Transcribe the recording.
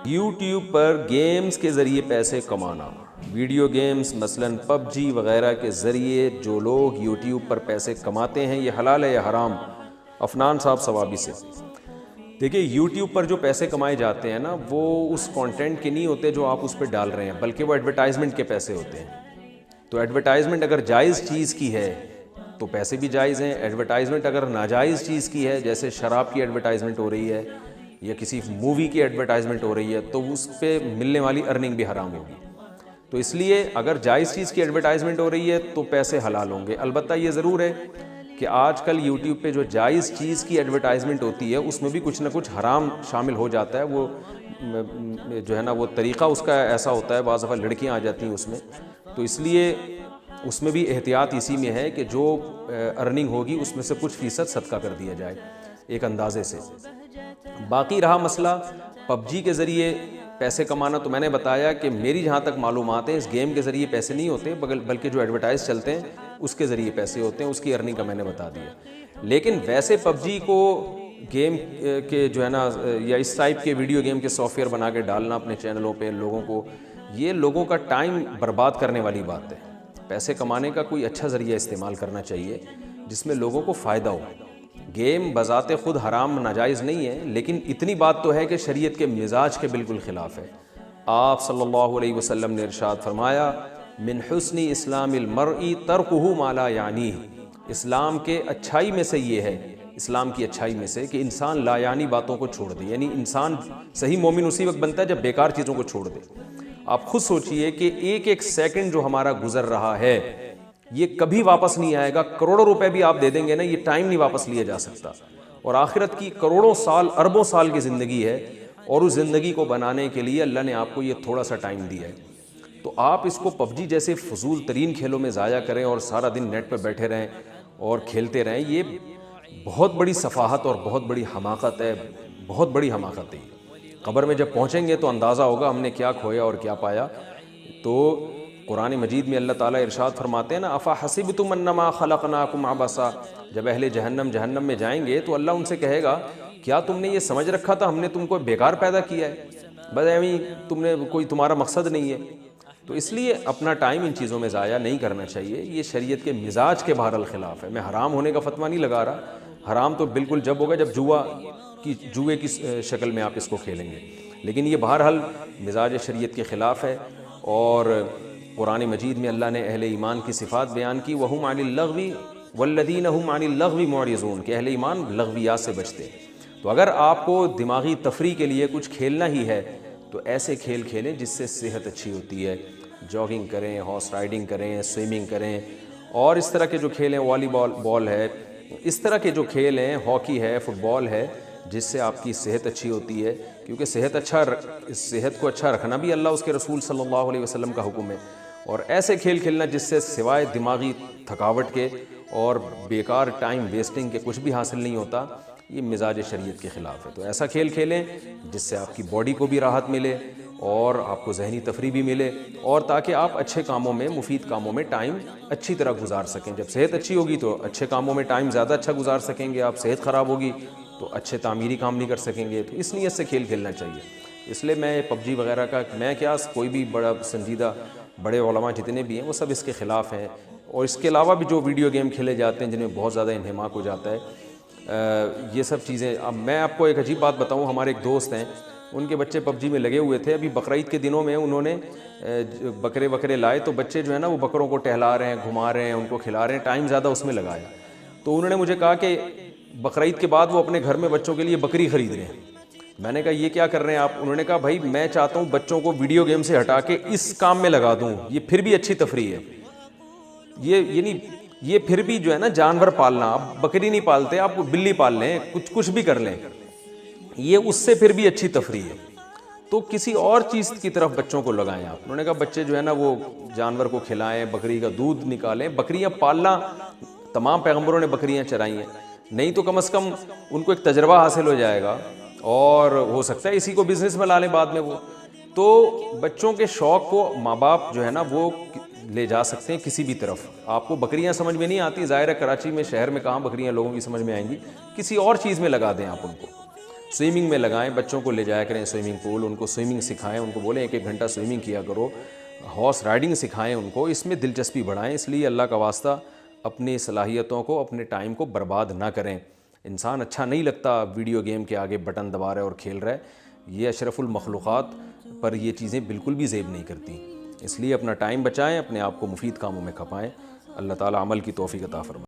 YouTube پر games کے ذریعے پیسے کمانا، ویڈیو گیمز مثلاً پب جی وغیرہ کے ذریعے جو لوگ یوٹیوب پر پیسے کماتے ہیں، یہ حلال ہے یا حرام؟ عفنان صاحب ثوابی سے۔ دیکھیے یوٹیوب پر جو پیسے کمائے جاتے ہیں نا، وہ اس کانٹینٹ کے نہیں ہوتے جو آپ اس پہ ڈال رہے ہیں، بلکہ وہ ایڈورٹائزمنٹ کے پیسے ہوتے ہیں۔ تو ایڈورٹائزمنٹ اگر جائز چیز کی ہے تو پیسے بھی جائز ہیں، ایڈورٹائزمنٹ اگر ناجائز چیز کی ہے، جیسے شراب کی ایڈورٹائزمنٹ ہو رہی ہے یا کسی مووی کی ایڈورٹائزمنٹ ہو رہی ہے، تو اس پہ ملنے والی ارننگ بھی حرام ہوگی۔ تو اس لیے اگر جائز چیز کی ایڈورٹائزمنٹ ہو رہی ہے تو پیسے حلال ہوں گے۔ البتہ یہ ضرور ہے کہ آج کل یوٹیوب پہ جو جائز چیز کی ایڈورٹائزمنٹ ہوتی ہے اس میں بھی کچھ نہ کچھ حرام شامل ہو جاتا ہے۔ وہ جو ہے نا وہ طریقہ اس کا ایسا ہوتا ہے، بعض دفعہ لڑکیاں آ جاتی ہیں اس میں، تو اس لیے اس میں بھی احتیاط اسی میں ہے کہ جو ارننگ ہوگی اس میں سے کچھ فیصد صدقہ کر دیا جائے ایک اندازے سے۔ باقی رہا مسئلہ پب جی کے ذریعے پیسے کمانا، تو میں نے بتایا کہ میری جہاں تک معلومات ہیں اس گیم کے ذریعے پیسے نہیں ہوتے، بلکہ جو ایڈورٹائز چلتے ہیں اس کے ذریعے پیسے ہوتے ہیں، اس کی ارننگ کا میں نے بتا دیا۔ لیکن ویسے پب جی کو گیم کے جو ہے نا یا اس ٹائپ کے ویڈیو گیم کے سافٹ ویئر بنا کے ڈالنا اپنے چینلوں پہ لوگوں کو، یہ لوگوں کا ٹائم برباد کرنے والی بات ہے۔ پیسے کمانے کا کوئی اچھا ذریعہ استعمال کرنا چاہیے جس میں لوگوں کو فائدہ ہو۔ گیم بذات خود حرام ناجائز نہیں ہے، لیکن اتنی بات تو ہے کہ شریعت کے مزاج کے بالکل خلاف ہے۔ آپ صلی اللہ علیہ وسلم نے ارشاد فرمایا، من حسن اسلام المرء ترکہ ما لا یعنیہ، اسلام کے اچھائی میں سے یہ ہے، اسلام کی اچھائی میں سے کہ انسان لا یعنی باتوں کو چھوڑ دے، یعنی انسان صحیح مومن اسی وقت بنتا ہے جب بیکار چیزوں کو چھوڑ دے۔ آپ خود سوچئے کہ ایک ایک سیکنڈ جو ہمارا گزر رہا ہے یہ کبھی واپس نہیں آئے گا، کروڑوں روپے بھی آپ دے دیں گے نا، یہ ٹائم نہیں واپس لیا جا سکتا، اور آخرت کی کروڑوں سال اربوں سال کی زندگی ہے، اور اس زندگی کو بنانے کے لیے اللہ نے آپ کو یہ تھوڑا سا ٹائم دیا ہے۔ تو آپ اس کو پب جی جیسے فضول ترین کھیلوں میں ضائع کریں اور سارا دن نیٹ پہ بیٹھے رہیں اور کھیلتے رہیں، یہ بہت بڑی سفاہت اور بہت بڑی حماقت ہے، بہت بڑی حماقت ہے۔ قبر میں جب پہنچیں گے تو اندازہ ہوگا ہم نے کیا کھویا اور کیا پایا۔ تو قرآن مجید میں اللہ تعالیٰ ارشاد فرماتے ہیں نا، افا حسبتم انما خلقناکم عبثا، جب اہل جہنم میں جائیں گے تو اللہ ان سے کہے گا کیا تم نے یہ سمجھ رکھا تھا ہم نے تم کو بیکار پیدا کیا ہے، بس ایویں تم نے کوئی تمہارا مقصد نہیں ہے۔ تو اس لیے اپنا ٹائم ان چیزوں میں ضائع نہیں کرنا چاہیے، یہ شریعت کے مزاج کے بہرحال خلاف ہے۔ میں حرام ہونے کا فتویٰ نہیں لگا رہا، حرام تو بالکل جب ہوگا جب جوئے کی شکل میں آپ اس کو کھیلیں گے، لیکن یہ بہرحال مزاج شریعت کے خلاف ہے۔ اور قرآن مجید میں اللہ نے اہل ایمان کی صفات بیان کی، وَهُمْ عَنِ اللَّغْوِ وَالَّذِينَ هُمْ عَنِ اللَّغْوِ مُعْرِضُونَ، کہ اہل ایمان لغویات سے بچتے ہیں۔ تو اگر آپ کو دماغی تفریح کے لیے کچھ کھیلنا ہی ہے تو ایسے کھیل کھیلیں جس سے صحت اچھی ہوتی ہے، جاگنگ کریں، ہارس رائڈنگ کریں، سوئمنگ کریں، اور اس طرح کے جو کھیل ہیں، والی بال ہے، اس طرح کے جو کھیل ہیں، ہاکی ہے، فٹ بال ہے، جس سے آپ کی صحت اچھی ہوتی ہے، کیونکہ صحت کو اچھا رکھنا بھی اللہ اس کے رسول صلی اللہ علیہ وسلم کا حکم ہے۔ اور ایسے کھیل کھیلنا جس سے سوائے دماغی تھکاوٹ کے اور بیکار ٹائم ویسٹنگ کے کچھ بھی حاصل نہیں ہوتا، یہ مزاج شریعت کے خلاف ہے۔ تو ایسا کھیل کھیلیں جس سے آپ کی باڈی کو بھی راحت ملے اور آپ کو ذہنی تفریح بھی ملے، اور تاکہ آپ اچھے کاموں میں، مفید کاموں میں ٹائم اچھی طرح گزار سکیں۔ جب صحت اچھی ہوگی تو اچھے کاموں میں ٹائم زیادہ اچھا گزار سکیں گے، آپ صحت خراب ہوگی تو اچھے تعمیری کام نہیں کر سکیں گے۔ تو اس نیت سے کھیل کھیلنا چاہیے۔ اس لیے میں پب جی وغیرہ کا، میں کیا کوئی بھی بڑا سنجیدہ بڑے علماء جتنے بھی ہیں وہ سب اس کے خلاف ہیں، اور اس کے علاوہ بھی جو ویڈیو گیم کھیلے جاتے ہیں جن میں بہت زیادہ انہماک ہو جاتا ہے، یہ سب چیزیں۔ اب میں آپ کو ایک عجیب بات بتاؤں، ہمارے ایک دوست ہیں، ان کے بچے پب جی میں لگے ہوئے تھے، ابھی بقرعید کے دنوں میں انہوں نے بکرے لائے، تو بچے جو ہے نا وہ بکروں کو ٹہلا رہے ہیں، گھما رہے ہیں، ان کو کھلا رہے ہیں، ٹائم زیادہ اس میں لگایا۔ تو انہوں نے مجھے کہا کہ بقرعید کے بعد وہ اپنے گھر میں بچوں کے لیے بکری خرید رہے ہیں۔ میں نے کہا یہ کیا کر رہے ہیں آپ؟ انہوں نے کہا بھائی میں چاہتا ہوں بچوں کو ویڈیو گیم سے ہٹا کے اس کام میں لگا دوں، یہ پھر بھی اچھی تفریح ہے۔ یہ پھر بھی جو ہے نا جانور پالنا، آپ بکری نہیں پالتے، آپ بلی پال لیں، کچھ بھی کر لیں، یہ اس سے پھر بھی اچھی تفریح ہے۔ تو کسی اور چیز کی طرف بچوں کو لگائیں آپ۔ انہوں نے کہا بچے جو ہے نا وہ جانور کو کھلائیں، بکری کا دودھ نکالیں۔ بکریاں پالنا تمام پیغمبروں نے بکریاں چرائی ہیں، نہیں تو کم از کم ان کو ایک تجربہ حاصل ہو جائے گا، اور ہو سکتا ہے اسی کو بزنس میں لا لیں بعد میں وہ۔ تو بچوں کے شوق کو ماں باپ جو ہے نا وہ لے جا سکتے ہیں کسی بھی طرف۔ آپ کو بکریاں سمجھ میں نہیں آتی، ظاہر ہے کراچی میں، شہر میں کہاں بکریاں لوگوں کی سمجھ میں آئیں گی، کسی اور چیز میں لگا دیں آپ ان کو۔ سوئمنگ میں لگائیں، بچوں کو لے جایا کریں سوئمنگ پول، ان کو سوئمنگ سکھائیں، ان کو بولیں 1 گھنٹہ سوئمنگ کیا کرو، ہارس رائڈنگ سکھائیں ان کو، اس میں دلچسپی بڑھائیں۔ اس لیے اللہ کا واسطہ اپنی صلاحیتوں کو، اپنے ٹائم کو برباد نہ کریں۔ انسان اچھا نہیں لگتا ویڈیو گیم کے آگے بٹن دبا رہا ہے اور کھیل رہا ہے، یہ اشرف المخلوقات پر یہ چیزیں بالکل بھی زیب نہیں کرتی۔ اس لیے اپنا ٹائم بچائیں، اپنے آپ کو مفید کاموں میں کھپائیں۔ اللہ تعالیٰ عمل کی توفیق عطا فرمائے۔